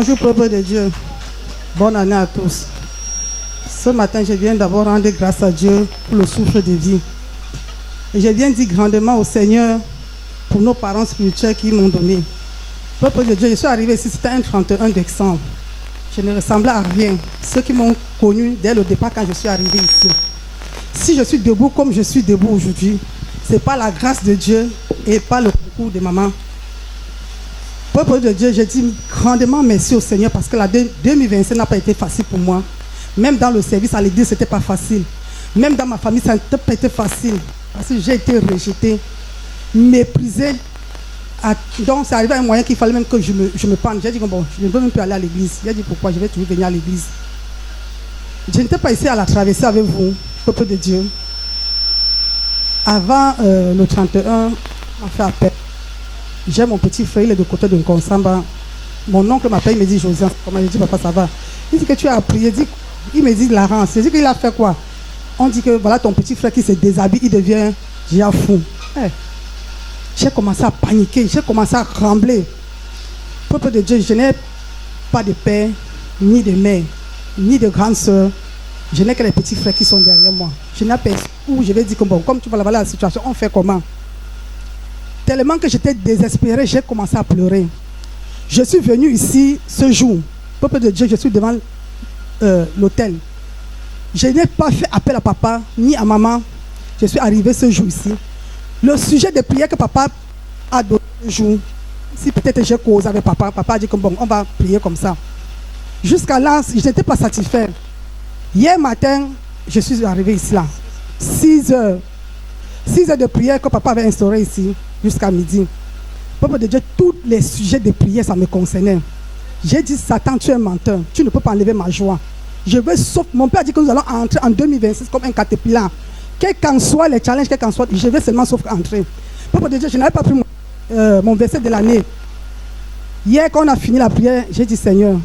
Bonjour, peuple de Dieu. Bonne année à tous. Ce matin, je viens d'abord rendre grâce à Dieu pour le souffle de vie. Et je viens dire grandement au Seigneur pour nos parents spirituels qui m'ont donné. Peuple de Dieu, je suis arrivé ici, c'était un 31 décembre. Je ne ressemblais à rien. Ceux qui m'ont connu dès le départ quand je suis arrivé ici. Si je suis debout comme je suis debout aujourd'hui, c'est par la grâce de Dieu et par le concours de maman. Peuple de Dieu, je dis grandement merci au Seigneur parce que la 2025 n'a pas été facile pour moi. Même dans le service à l'église, ce n'était pas facile. Même dans ma famille, ça n'a pas été facile. Parce que j'ai été rejetée, méprisée. Donc, c'est arrivé à un moyen qu'il fallait même que je me pende. J'ai dit, bon, je ne veux même plus aller à l'église. J'ai dit, pourquoi? Je vais toujours venir à l'église. Je n'étais pas ici à la traverser avec vous, peuple de Dieu. Avant le 31, on fait appel. J'ai mon petit frère, il est de côté de Nkonsamba. Mon oncle m'appelle, il me dit, Josiane, comment? Je dis, papa, ça va? Il dit que tu as prié. Il me dit, Laurence. Je dis qu'il a fait quoi? On dit que voilà ton petit frère qui se déshabille, il devient fou. Hey. J'ai commencé à paniquer, j'ai commencé à trembler. Peuple de Dieu, je n'ai pas de père, ni de mère, ni de grande soeur. Je n'ai que les petits frères qui sont derrière moi. Je n'ai pas où je vais dire que bon, comme tu vas voir la situation, on fait comment? Tellement que j'étais désespéré, j'ai commencé à pleurer. Je suis venu ici ce jour. Peuple de Dieu, je suis devant l'hôtel. Je n'ai pas fait appel à papa ni à maman. Je suis arrivé ce jour ici. Le sujet de prière que papa a donné ce jour, si peut-être j'ai causé avec papa, papa a dit que bon, on va prier comme ça. Jusqu'à là, je n'étais pas satisfait. Hier matin, je suis arrivé ici là. 6 heures. 6 heures de prière que papa avait instauré ici, jusqu'à midi. Peuple de Dieu, tous les sujets de prière, ça me concernait. J'ai dit, Satan, tu es menteur. Tu ne peux pas enlever ma joie. Je veux sauf. Mon père a dit que nous allons entrer en 2026 comme un caterpillar. Quel qu'en soit les challenges, quel qu'en soit, je vais seulement sauf entrer. Peuple de Dieu, je n'avais pas pris mon verset de l'année. Hier, quand on a fini la prière, j'ai dit, Seigneur,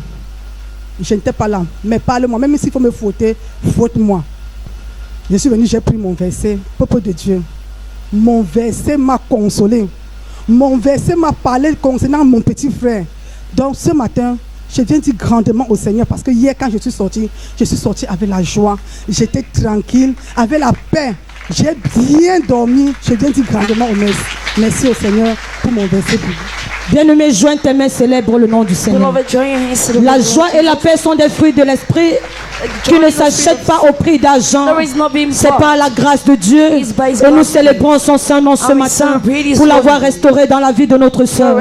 je n'étais pas là, mais parle-moi. Même s'il faut me fauter, faute-moi. Je suis venu, j'ai pris mon verset. Peuple de Dieu, mon verset m'a consolé. Mon verset m'a parlé concernant mon petit frère. Donc ce matin, je viens dire grandement au Seigneur parce que hier quand je suis sorti avec la joie. J'étais tranquille, avec la paix. J'ai bien dormi. Je viens dire grandement au merci. Merci au Seigneur pour mon verset. Bien-aimé, joins tes mains, célèbre le nom du Seigneur. La joie et la paix sont des fruits de l'esprit qui ne s'achètent pas au prix d'argent. C'est par la grâce de Dieu. Et nous célébrons son Saint-Nom ce matin pour l'avoir restauré dans la vie de notre sœur.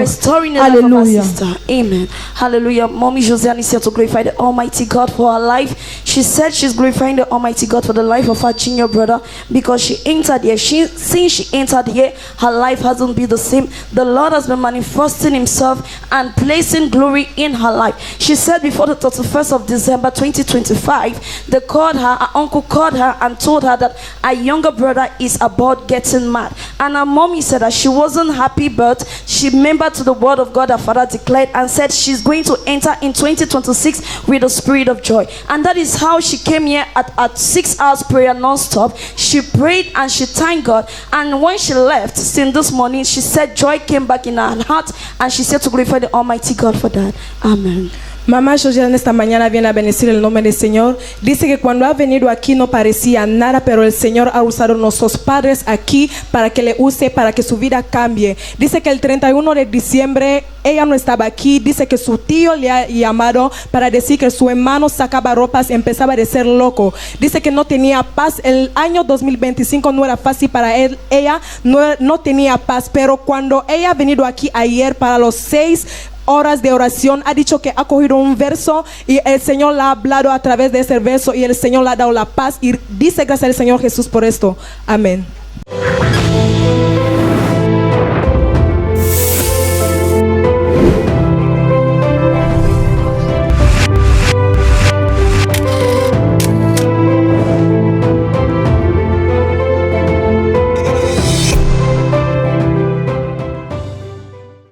Alléluia. Amen. Hallelujah. Mommy Josiane is here to glorify the Almighty God for her life. She said she's glorifying the Almighty God for the life of her junior brother because she entered here. Since she entered here, her life hasn't been the same. The Lord has been manifesting himself and placing glory in her life. She said before the 31st of December 2025, they called her uncle called her and told her that her younger brother is about getting mad. And her mommy said that she wasn't happy, but she remembered to the word of God her father declared and said she's going to enter in 2026 with a spirit of joy. And that is how she came here at 6 hours prayer non-stop. She prayed and she thanked God. And when she left, since this morning, she said joy came back in her heart. And she said to glorify the Almighty God for that. Amen. Mamá Josiane esta mañana viene a bendecir el nombre del Señor. Dice que cuando ha venido aquí no parecía nada, pero el Señor ha usado a nuestros padres aquí para que le use, para que su vida cambie. Dice que el 31 de diciembre ella no estaba aquí. Dice que su tío le ha llamado para decir que su hermano sacaba ropas y empezaba a ser loco. Dice que no tenía paz. El año 2025 no era fácil para él. Ella no tenía paz, pero cuando ella ha venido aquí ayer para los 6 horas de oración, ha dicho que ha cogido un verso y el Señor la ha hablado a través de ese verso y el Señor le ha dado la paz y dice gracias al Señor Jesús por esto. Amén.